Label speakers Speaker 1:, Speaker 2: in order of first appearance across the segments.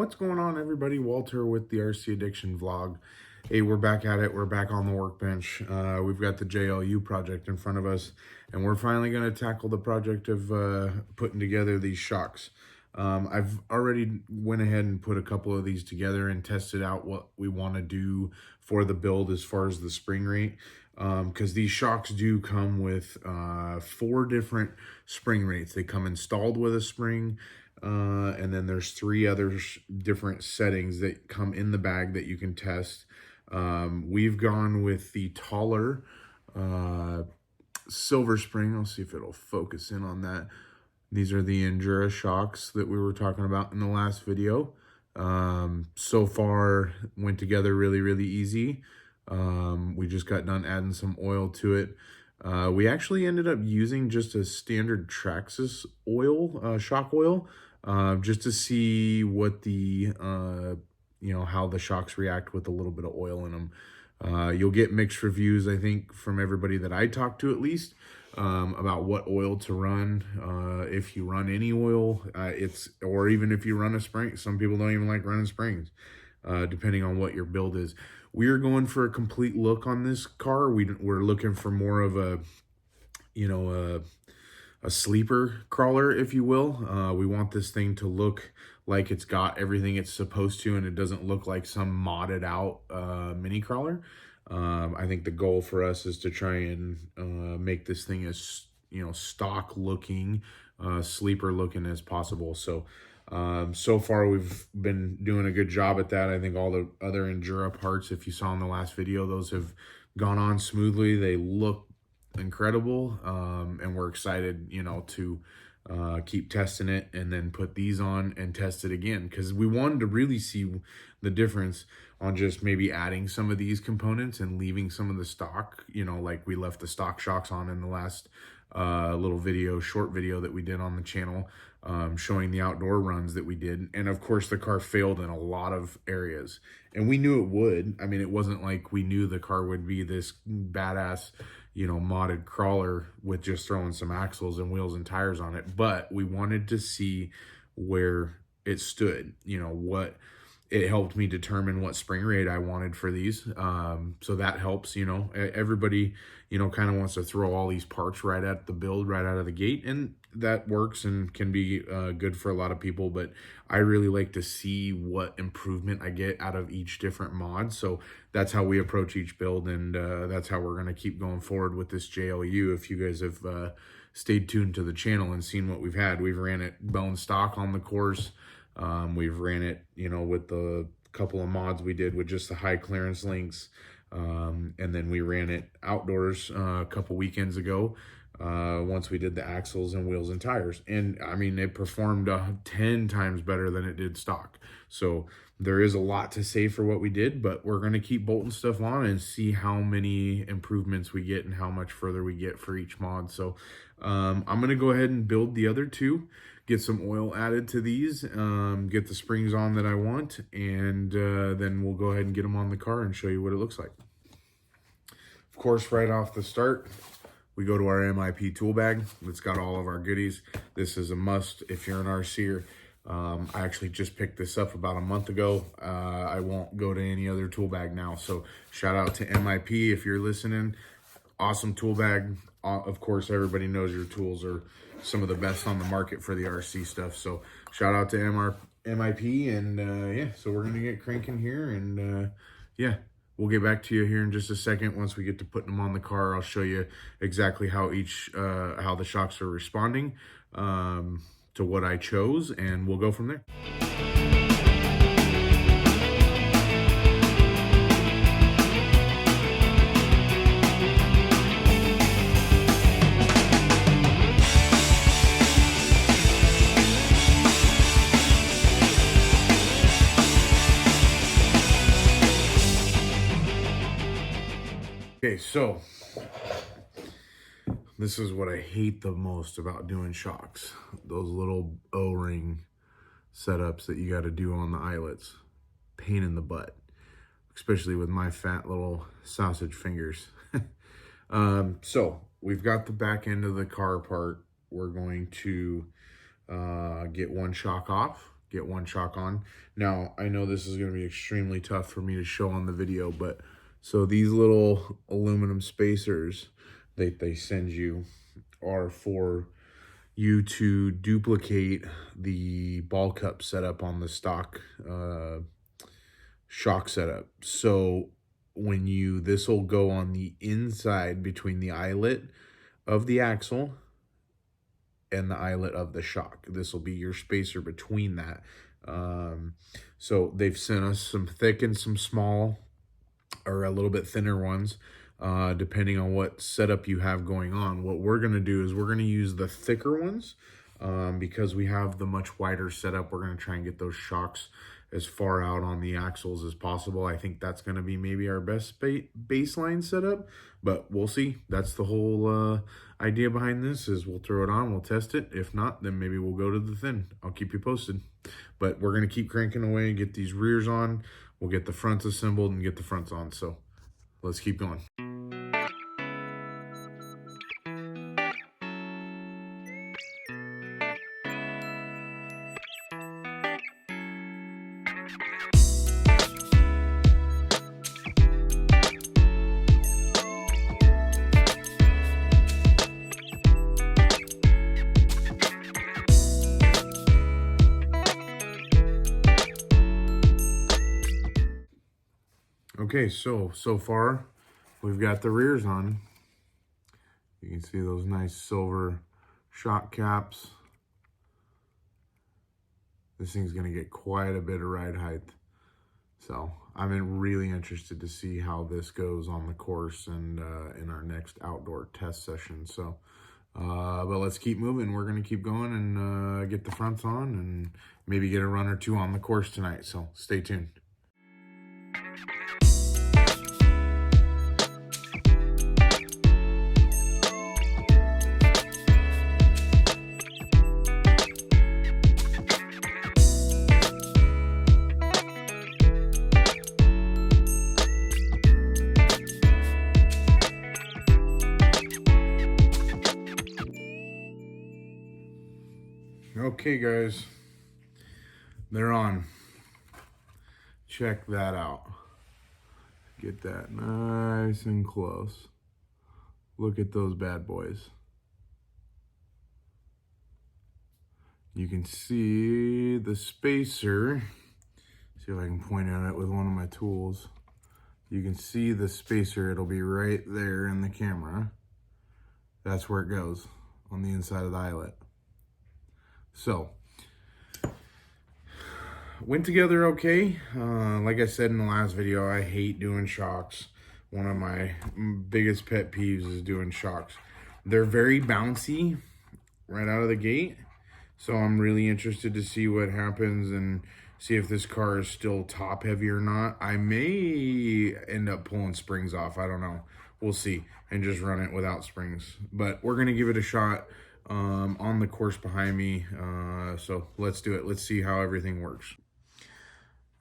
Speaker 1: What's going on, everybody? Walter with the RC Addiction vlog. Hey, we're back at it. We're back on the workbench. We've got the JLU project in front of us, and we're finally going to tackle the project of putting together these shocks. I've already went ahead and put a couple of these together and tested out what we want to do for the build as far as the spring rate. Because these shocks do come with 4 different spring rates. They come installed with a spring, and then there's 3 other different settings that come in the bag that you can test. We've gone with the taller silver spring. I'll see if it'll focus in on that. These are the Injora shocks that we were talking about in the last video. So far went together really easy. We just got done adding some oil to it. We actually ended up using just a standard Traxxas oil, shock oil, just to see what the, how the shocks react with a little bit of oil in them. You'll get mixed reviews, I think, from everybody that I talked to at least, about what oil to run. If you run any oil, or even if you run a spring. Some people don't even like running springs, depending on what your build is. We're going for a complete look on this car. We're looking for more of a, a sleeper crawler, if you will. We want this thing to look like it's got everything it's supposed to, and it doesn't look like some modded out mini crawler. I think the goal for us is to try and make this thing as, stock looking, sleeper looking as possible. So so far we've been doing a good job at that. I think all the other Injora parts, if you saw in the last video, those have gone on smoothly. They look incredible, and we're excited, to keep testing it and then put these on and test it again, because we wanted to really see the difference on just maybe adding some of these components and leaving some of the stock, like we left the stock shocks on in the last short video that we did on the channel, showing the outdoor runs that we did. And of course the car failed in a lot of areas, and we knew it would. I mean, it wasn't like we knew the car would be this badass, modded crawler with just throwing some axles and wheels and tires on it, but we wanted to see where it stood. It helped me determine what spring rate I wanted for these. So that helps, everybody, kind of wants to throw all these parts right at the build, right out of the gate. And that works and can be good for a lot of people. But I really like to see what improvement I get out of each different mod. So that's how we approach each build. And that's how we're going to keep going forward with this JLU. If you guys have stayed tuned to the channel and seen what we've had, we've ran it bone stock on the course. We've ran it, with the couple of mods we did with just the high clearance links. And then we ran it outdoors a couple weekends ago, once we did the axles and wheels and tires. And I mean, it performed 10 times better than it did stock. So there is a lot to say for what we did, but we're going to keep bolting stuff on and see how many improvements we get and how much further we get for each mod. So I'm going to go ahead and build the other 2, get some oil added to these, get the springs on that I want, and then we'll go ahead and get them on the car and show you what it looks like. Of course, right off the start, we go to our MIP tool bag. It's got all of our goodies. This is a must if you're an RCer. I actually just picked this up about a month ago. I won't go to any other tool bag now. So shout out to MIP if you're listening. Awesome tool bag. Of course, everybody knows your tools are some of the best on the market for the RC stuff. So shout out to MIP. And yeah, so we're going to get cranking here. And yeah, we'll get back to you here in just a second. Once we get to putting them on the car, I'll show you exactly how how the shocks are responding to what I chose, and we'll go from there. Okay, so this is what I hate the most about doing shocks. Those little O-ring setups that you got to do on the eyelets. Pain in the butt, especially with my fat little sausage fingers. So we've got the back end of the car part. We're going to get one shock off, get one shock on. Now, I know this is going to be extremely tough for me to show on the video, but so these little aluminum spacers that they send you are for you to duplicate the ball cup setup on the stock shock setup. So when this will go on the inside between the eyelet of the axle and the eyelet of the shock. This will be your spacer between that. So they've sent us some thick and some small, or a little bit thinner ones, depending on what setup you have going on. What we're going to do is we're going to use the thicker ones because we have the much wider setup. We're going to try and get those shocks as far out on the axles as possible. I think that's going to be maybe our best baseline setup, but we'll see. That's the whole idea behind this, is we'll throw it on, we'll test it. If not, then maybe we'll go to the thin. I'll keep you posted. But we're going to keep cranking away and get these rears on. We'll get the fronts assembled and get the fronts on. So let's keep going. Okay, so far we've got the rears on. You can see those nice silver shock caps. This thing's gonna get quite a bit of ride height. So I'm really interested to see how this goes on the course and in our next outdoor test session. So, but let's keep moving. We're gonna keep going and get the fronts on and maybe get a run or two on the course tonight. So stay tuned. Okay guys, they're on. Check that out. Get that nice and close. Look at those bad boys. You can see the spacer. See if I can point at it with one of my tools. You can see the spacer. It'll be right there in the camera. That's where it goes, on the inside of the eyelet. So, went together okay. Like I said in the last video, I hate doing shocks. One of my biggest pet peeves is doing shocks. They're very bouncy right out of the gate. So I'm really interested to see what happens and see if this car is still top heavy or not. I may end up pulling springs off. I don't know. We'll see. And just run it without springs. But we're going to give it a shot on the course behind me. So let's do it. Let's see how everything works.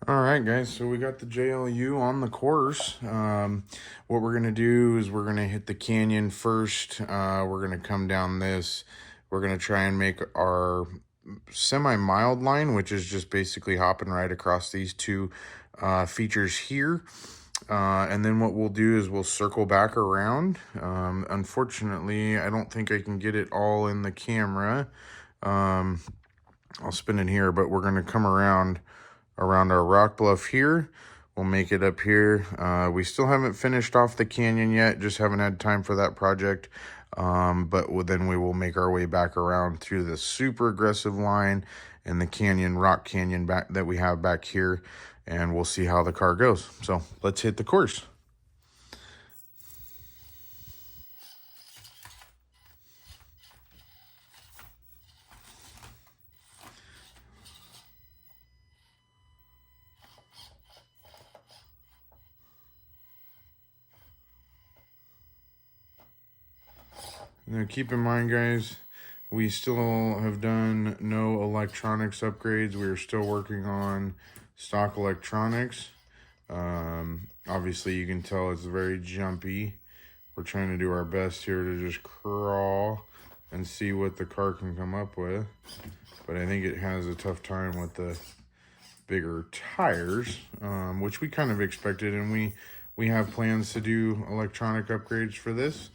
Speaker 1: All right, guys, so we got the JLU on the course. What we're going to do is we're going to hit the canyon first. We're going to come down this. We're going to try and make our semi-mild line, which is just basically hopping right across these two features here. And then what we'll do is we'll circle back around. Unfortunately, I don't think I can get it all in the camera. I'll spin it here, but we're going to come around our rock bluff here. We'll make it up here. We still haven't finished off the canyon yet, just haven't had time for that project. But then we will make our way back around through the super aggressive line and the canyon, rock canyon back that we have back here, and we'll see how the car goes. So let's hit the course. Now keep in mind, guys, we still have done no electronics upgrades. We are still working on stock electronics. Obviously you can tell it's very jumpy. We're trying to do our best here to just crawl and see what the car can come up with. But I think it has a tough time with the bigger tires, which we kind of expected, and we have plans to do electronic upgrades for this.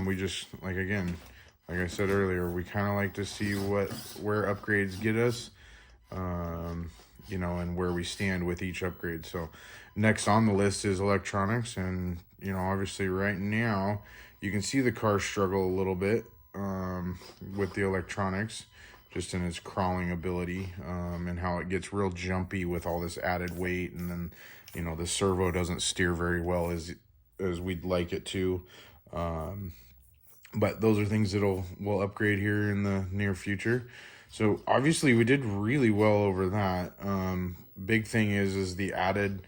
Speaker 1: We just, like I said earlier, we kind of like to see where upgrades get us, you know, and where we stand with each upgrade. So next on the list is electronics, and you know, obviously right now you can see the car struggle a little bit with the electronics, just in its crawling ability, and how it gets real jumpy with all this added weight, and then, you know, the servo doesn't steer very well as we'd like it to. But those are things we'll upgrade here in the near future. So obviously we did really well over that. Big thing is the added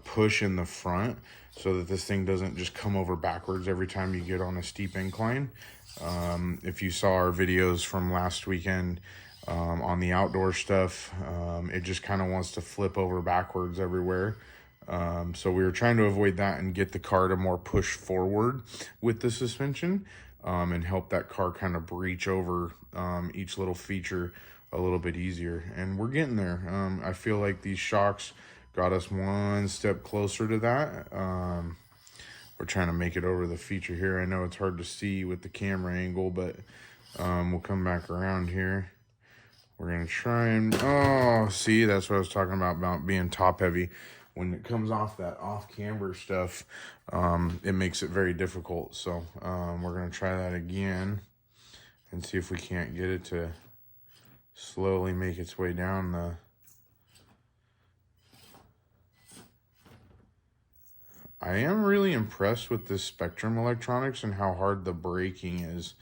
Speaker 1: push in the front, so that this thing doesn't just come over backwards every time you get on a steep incline. If you saw our videos from last weekend on the outdoor stuff, it just kind of wants to flip over backwards everywhere. So we were trying to avoid that and get the car to more push forward with the suspension, and help that car kind of breach over each little feature a little bit easier. And we're getting there. I feel like these shocks got us one step closer to that. We're trying to make it over the feature here. I know it's hard to see with the camera angle, but we'll come back around here. We're going to try and, oh, see, that's what I was talking about being top heavy. When it comes off that off-camber stuff, it makes it very difficult. So we're going to try that again and see if we can't get it to slowly make its way down the... I am really impressed with this Spectrum electronics and how hard the braking is.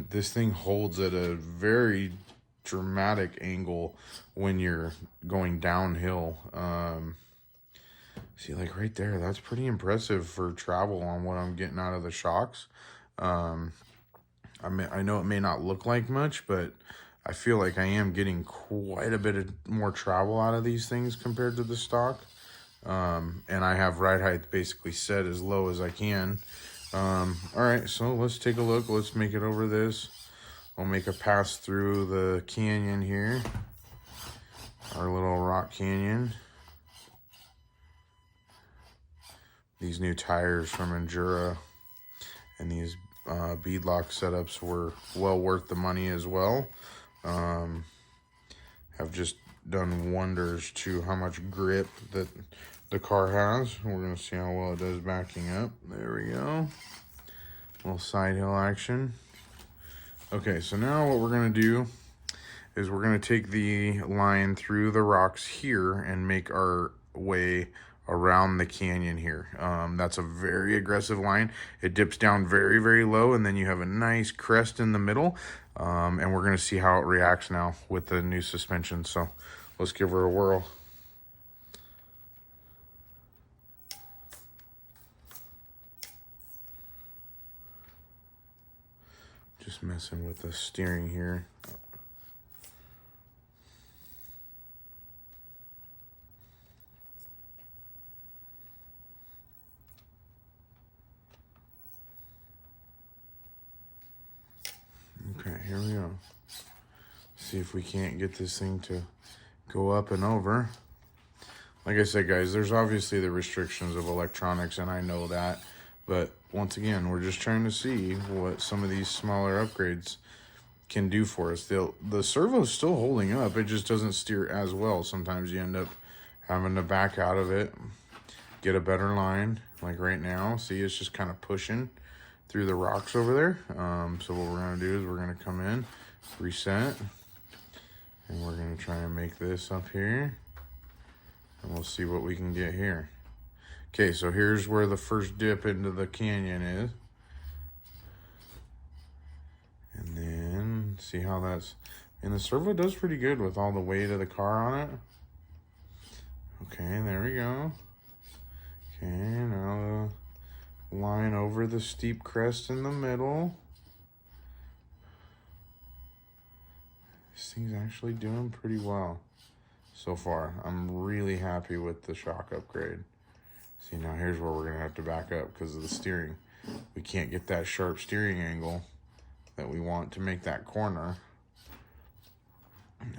Speaker 1: This thing holds at a very dramatic angle when you're going downhill. See, like right there, that's pretty impressive for travel on what I'm getting out of the shocks. I know it may not look like much, but I feel like I am getting quite a bit of more travel out of these things compared to the stock. And I have ride height basically set as low as I can. All right, so let's take a look. Let's make it over this. We'll make a pass through the canyon here, our little rock canyon. These new tires from Injora and these beadlock setups were well worth the money as well. Have just done wonders to how much grip that the car has. We're going to see how well it does backing up. There we go. Little side hill action. Okay, so now what we're going to do is we're going to take the line through the rocks here and make our way around the canyon here. That's a very aggressive line. It dips down very, very low, and then you have a nice crest in the middle. And we're going to see how it reacts now with the new suspension. So let's give her a whirl. Just messing with the steering here. Okay, here we go. See if we can't get this thing to go up and over. Like I said, guys, there's obviously the restrictions of electronics, and I know that. But once again, we're just trying to see what some of these smaller upgrades can do for us. The servo's still holding up. It just doesn't steer as well. Sometimes you end up having to back out of it, get a better line. Like right now, see, it's just kind of pushing through the rocks over there. So what we're going to do is we're going to come in, reset, and we're going to try and make this up here. And we'll see what we can get here. Okay, so here's where the first dip into the canyon is. And then see how that's... And the servo does pretty good with all the weight of the car on it. Okay, there we go. Okay, now the line over the steep crest in the middle. This thing's actually doing pretty well so far. I'm really happy with the shock upgrade. See, now here's where we're going to have to back up because of the steering. We can't get that sharp steering angle that we want to make that corner.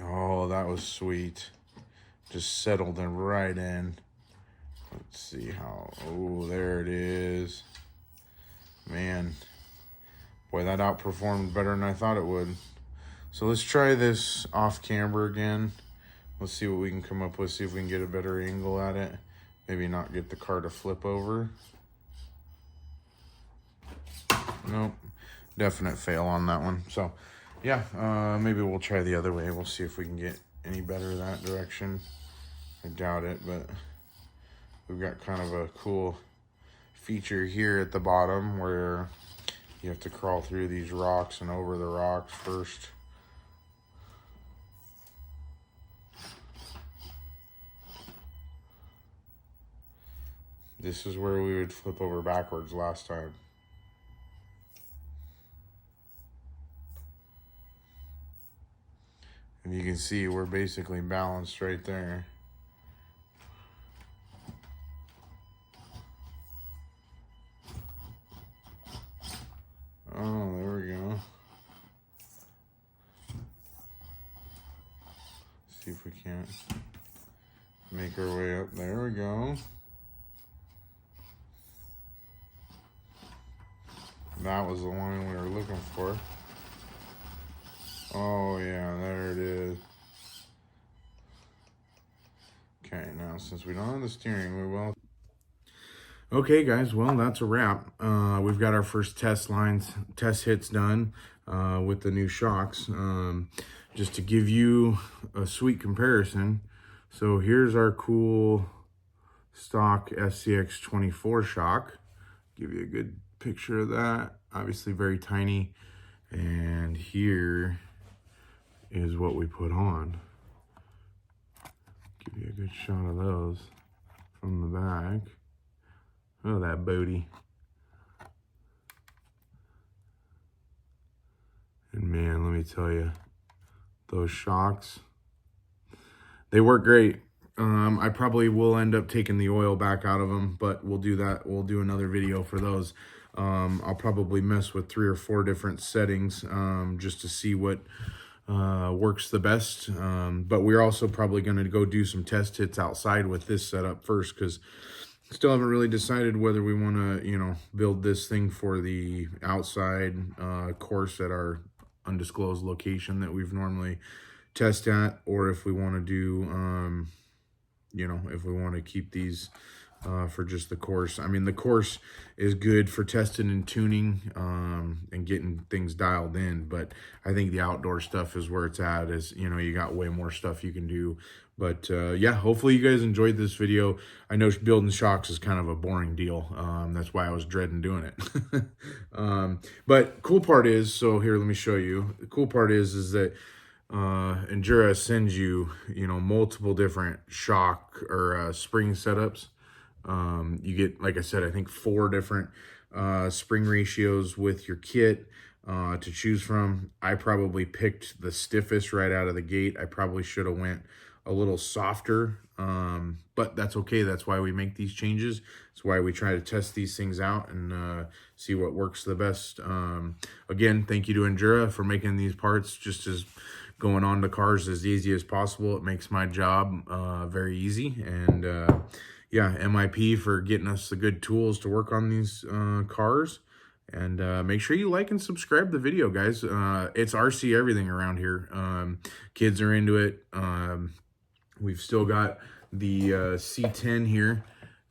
Speaker 1: Oh, that was sweet. Just settled in right in. Let's see how, oh, there it is. Man, boy, that outperformed better than I thought it would. So let's try this off camber again. Let's see what we can come up with, see if we can get a better angle at it. Maybe not get the car to flip over. Nope, definite fail on that one. So yeah, maybe we'll try the other way. We'll see if we can get any better that direction. I doubt it, but we've got kind of a cool feature here at the bottom where you have to crawl through these rocks and over the rocks first. This is where we would flip over backwards last time. And you can see we're basically balanced right there. Oh, there we go. See if we can't make our way up. There we go. That was the line we were looking for. Oh yeah, there it is. Okay, now since we don't have the steering wheel, okay guys, well that's a wrap. We've got our first test hits done with the new shocks. Just to give you a sweet comparison, so here's our cool stock Scx24 shock. Give you a good picture of that. Obviously very tiny. And here is what we put on. Give you a good shot of those from the back. Oh, that booty. And man, let me tell you, those shocks, they work great. I probably will end up taking the oil back out of them, but we'll do that. We'll do another video for those. I'll probably mess with 3 or 4 different settings just to see what works the best. But we're also probably going to go do some test hits outside with this setup first, because still haven't really decided whether we want to, you know, build this thing for the outside course at our undisclosed location that we've normally test at, or if we want to do, you know, if we want to keep these for just the course. I mean, the course is good for testing and tuning and getting things dialed in, but I think the outdoor stuff is where it's at. Is, you know, you got way more stuff you can do. But yeah, hopefully you guys enjoyed this video. I know building shocks is kind of a boring deal. That's why I was dreading doing it. But cool part is, so here, let me show you. The cool part is that Injora sends you, you know, multiple different shock or spring setups. You get, like I said, I think 4 different spring ratios with your kit to choose from. I probably picked the stiffest right out of the gate. I probably should have went a little softer, but that's okay. That's why we make these changes. That's why we try to test these things out and see what works the best. Again, thank you to Injora for making these parts just as going on to cars as easy as possible. It makes my job very easy. And yeah, MIP for getting us the good tools to work on these cars. And make sure you like and subscribe the video, guys. It's RC everything around here. Kids are into it. We've still got the C10 here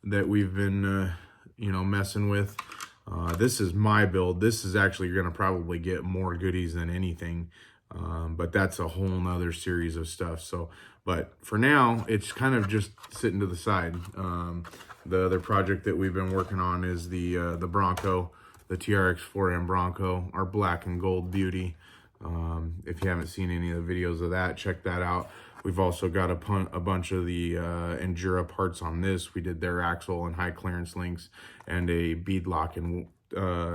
Speaker 1: that we've been, you know, messing with. This is my build. This is actually going to probably get more goodies than anything. But that's a whole nother series of stuff. So, but for now, it's kind of just sitting to the side. The other project that we've been working on is the Bronco, the TRX4M Bronco, our black and gold beauty. If you haven't seen any of the videos of that, check that out. We've also got a bunch of the Injora parts on this. We did their axle and high clearance links and a bead lock and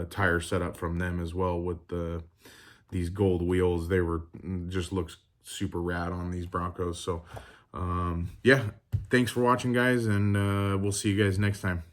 Speaker 1: tire setup from them as well with these gold wheels. They were just looks super rad on these Broncos. So yeah, thanks for watching, guys, and we'll see you guys next time.